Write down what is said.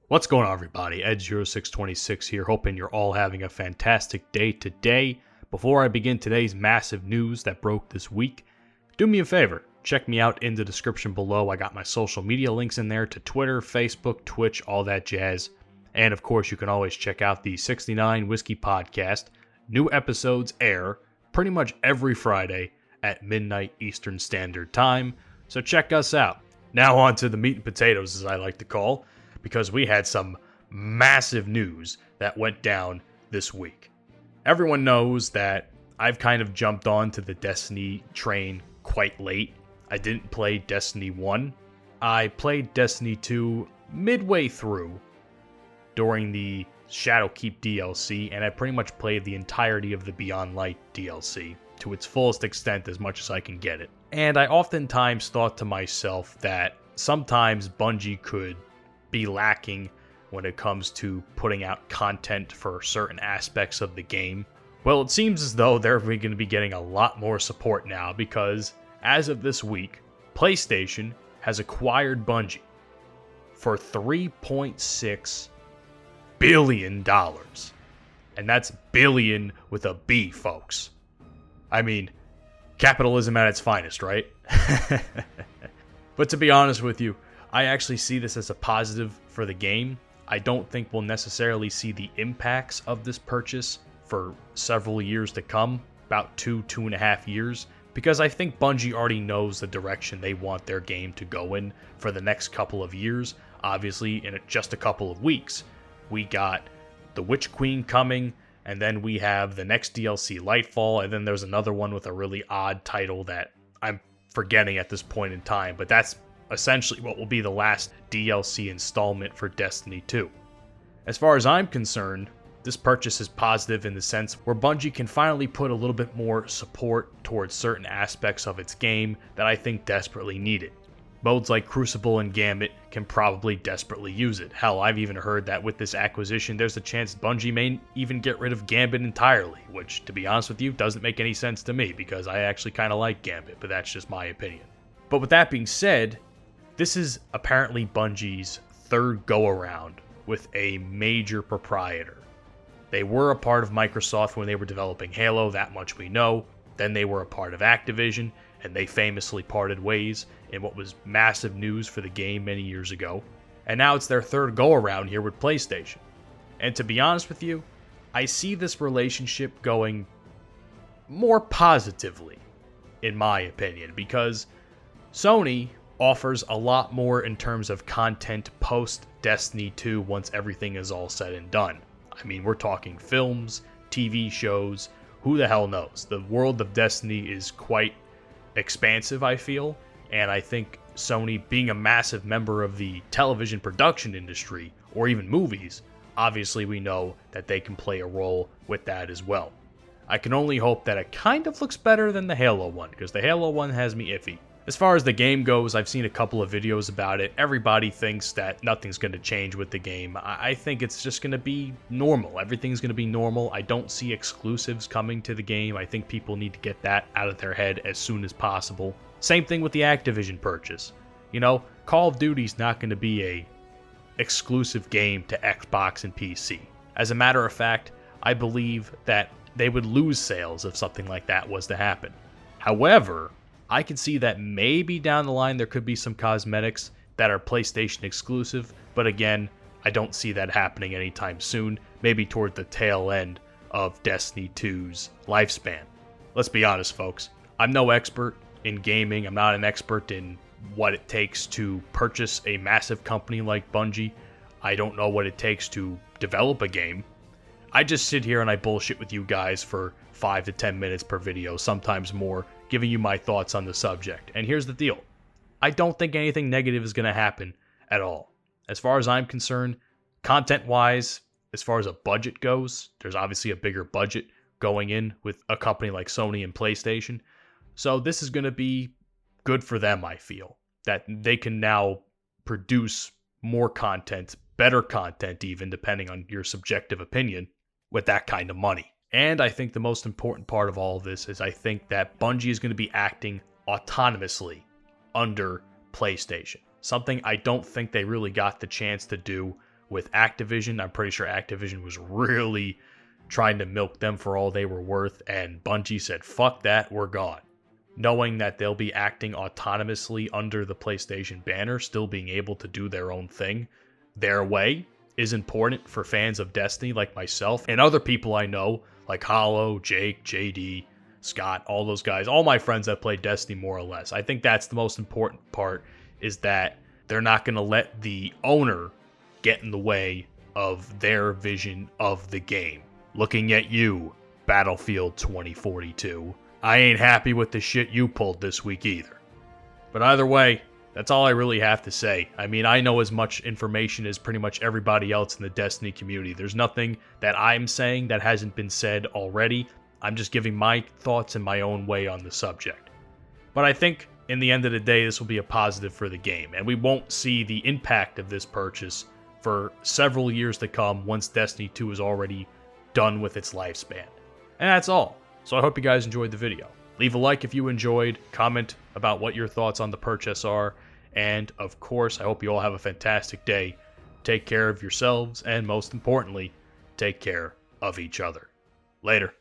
What's going on, everybody? Ed0626 here, hoping you're all having a fantastic day today. Before I begin today's massive news that broke this week, do me a favor, check me out in the description below. I got my social media links in there to Twitter, Facebook, Twitch, all that jazz. And of course, you can always check out the 69 Whiskey Podcast. New episodes air pretty much every Friday at midnight Eastern Standard Time, so check us out. Now on to the meat and potatoes, as I like to call, because we had some massive news that went down this week. Everyone knows that I've kind of jumped on to the Destiny train quite late. I didn't play Destiny 1. I played Destiny 2 midway through during the Shadowkeep DLC, and I pretty much played the entirety of the Beyond Light DLC to its fullest extent as much as I can get it. And I oftentimes thought to myself that sometimes Bungie could be lacking when it comes to putting out content for certain aspects of the game. Well, it seems as though they're going to be getting a lot more support now because, as of this week, PlayStation has acquired Bungie for $3.6 billion. And that's billion with a B, folks. I mean, capitalism at its finest, right? But to be honest with you, I actually see this as a positive for the game. I don't think we'll necessarily see the impacts of this purchase for several years to come, about 2.5 years, because I think Bungie already knows the direction they want their game to go in for the next couple of years. Obviously, in just a couple of weeks, we got the Witch Queen coming, and then we have the next DLC, Lightfall, and then there's another one with a really odd title that I'm forgetting at this point in time, but that's essentially what will be the last DLC installment for Destiny 2. As far as I'm concerned, this purchase is positive in the sense where Bungie can finally put a little bit more support towards certain aspects of its game that I think desperately need it. Modes like Crucible and Gambit can probably desperately use it. Hell, I've even heard that with this acquisition, there's a chance Bungie may even get rid of Gambit entirely, which, to be honest with you, doesn't make any sense to me because I actually kind of like Gambit, but that's just my opinion. But with that being said, this is apparently Bungie's third go-around with a major proprietor. They were a part of Microsoft when they were developing Halo, that much we know. Then they were a part of Activision, and they famously parted ways in what was massive news for the game many years ago. And now it's their third go-around here with PlayStation. And to be honest with you, I see this relationship going more positively, in my opinion, because Sony offers a lot more in terms of content post Destiny 2 once everything is all said and done. I mean, we're talking films, TV shows, who the hell knows? The world of Destiny is quite expansive, I feel, and I think Sony, being a massive member of the television production industry, or even movies, obviously we know that they can play a role with that as well. I can only hope that it kind of looks better than the Halo one, because the Halo one has me iffy. As far as the game goes, I've seen a couple of videos about it. Everybody thinks that nothing's going to change with the game. I think it's just going to be normal. Everything's going to be normal. I don't see exclusives coming to the game. I think people need to get that out of their head as soon as possible. Same thing with the Activision purchase. You know, Call of Duty's not going to be a exclusive game to Xbox and PC. As a matter of fact, I believe that they would lose sales if something like that was to happen. However, I can see that maybe down the line there could be some cosmetics that are PlayStation exclusive, but again, I don't see that happening anytime soon, maybe toward the tail end of Destiny 2's lifespan. Let's be honest, folks. I'm no expert in gaming. I'm not an expert in what it takes to purchase a massive company like Bungie. I don't know what it takes to develop a game. I just sit here and I bullshit with you guys for 5 to 10 minutes per video, sometimes more, giving you my thoughts on the subject. And here's the deal. I don't think anything negative is going to happen at all. As far as I'm concerned, content-wise, as far as a budget goes, there's obviously a bigger budget going in with a company like Sony and PlayStation. So this is going to be good for them, I feel, that they can now produce more content, better content even, depending on your subjective opinion, with that kind of money. And I think the most important part of all of this is I think that Bungie is going to be acting autonomously under PlayStation. Something I don't think they really got the chance to do with Activision. I'm pretty sure Activision was really trying to milk them for all they were worth, and Bungie said, fuck that, we're gone. Knowing that they'll be acting autonomously under the PlayStation banner, still being able to do their own thing, their way, is important for fans of Destiny like myself and other people I know, like Hollow, Jake, JD, Scott, all those guys, all my friends that play Destiny more or less. I think that's the most important part, is that they're not going to let the owner get in the way of their vision of the game. Looking at you, Battlefield 2042. I ain't happy with the shit you pulled this week either. But either way, that's all I really have to say. I mean, I know as much information as pretty much everybody else in the Destiny community. There's nothing that I'm saying that hasn't been said already. I'm just giving my thoughts in my own way on the subject. But I think in the end of the day, this will be a positive for the game, and we won't see the impact of this purchase for several years to come once Destiny 2 is already done with its lifespan. And that's all. So I hope you guys enjoyed the video. Leave a like if you enjoyed, comment about what your thoughts on the purchase are, and of course, I hope you all have a fantastic day. Take care of yourselves, and most importantly, take care of each other. Later.